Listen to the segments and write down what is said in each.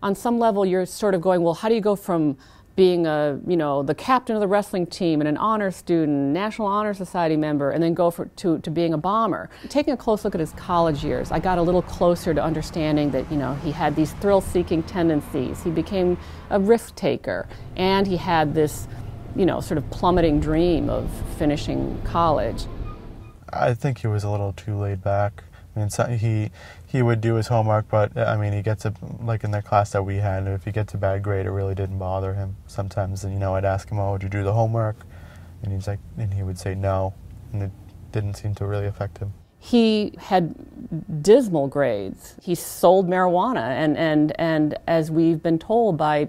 on some level you're sort of going, well, how do you go from being the captain of the wrestling team and an honor student, National Honor Society member, and then go to being a bomber. Taking a close look at his college years, I got a little closer to understanding that, he had these thrill-seeking tendencies. He became a risk taker, and he had this, sort of plummeting dream of finishing college. I think he was a little too laid back. I mean, so he would do his homework, but I mean, he gets like in the class that we had, if he gets a bad grade, it really didn't bother him. Sometimes, I'd ask him, "Oh, did you do the homework?" And he would say no, and it didn't seem to really affect him. He had dismal grades. He sold marijuana, and as we've been told by,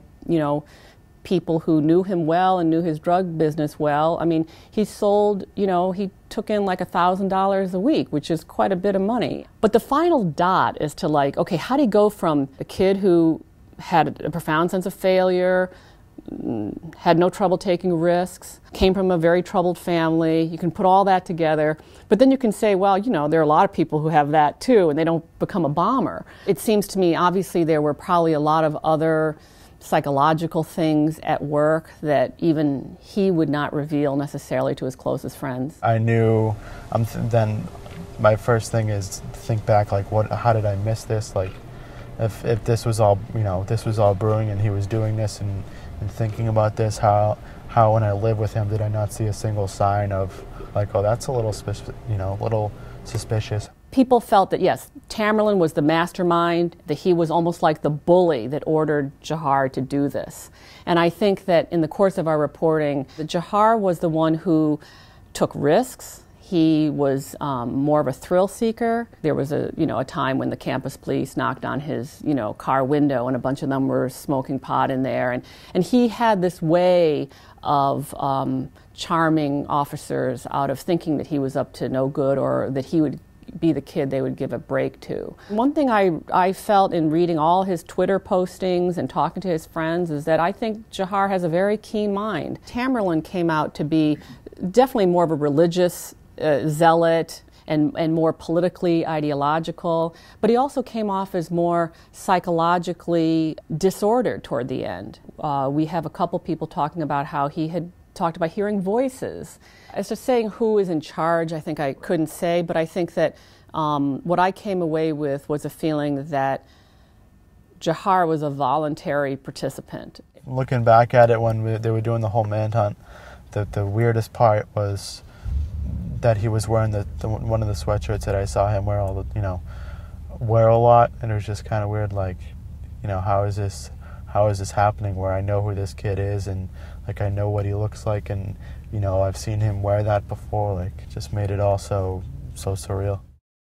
people who knew him well and knew his drug business well, I mean, he sold, he took in like $1,000 a week, which is quite a bit of money. But the final dot is to okay, how do you go from a kid who had a profound sense of failure, had no trouble taking risks, came from a very troubled family, you can put all that together, but then you can say, well, there are a lot of people who have that too, and they don't become a bomber. It seems to me, obviously, there were probably a lot of other psychological things at work that even he would not reveal necessarily to his closest friends. I knew, then my first thing is think back, how did I miss this? If this was all, this was all brewing and he was doing this and thinking about this, how when I lived with him did I not see a single sign of oh, that's a little suspicious. People felt that, yes, Tamerlan was the mastermind, that he was almost like the bully that ordered Jahar to do this. And I think that in the course of our reporting, Jahar was the one who took risks. He was more of a thrill seeker. There was a time when the campus police knocked on his, car window, and a bunch of them were smoking pot in there. And he had this way of charming officers out of thinking that he was up to no good, or that he would be the kid they would give a break to. One thing I felt in reading all his Twitter postings and talking to his friends is that I think Jahar has a very keen mind. Tamerlan came out to be definitely more of a religious zealot and more politically ideological, but he also came off as more psychologically disordered toward the end. We have a couple people talking about how he had talked about hearing voices. As to saying who is in charge, I think I couldn't say, but I think that what I came away with was a feeling that Jahar was a voluntary participant. Looking back at it when they were doing the whole manhunt, the weirdest part was that he was wearing one of the sweatshirts that I saw him wear wear a lot, and it was just kind of weird, how is this happening where I know who this kid is and I know what he looks like, and I've seen him wear that before. It just made it all so surreal.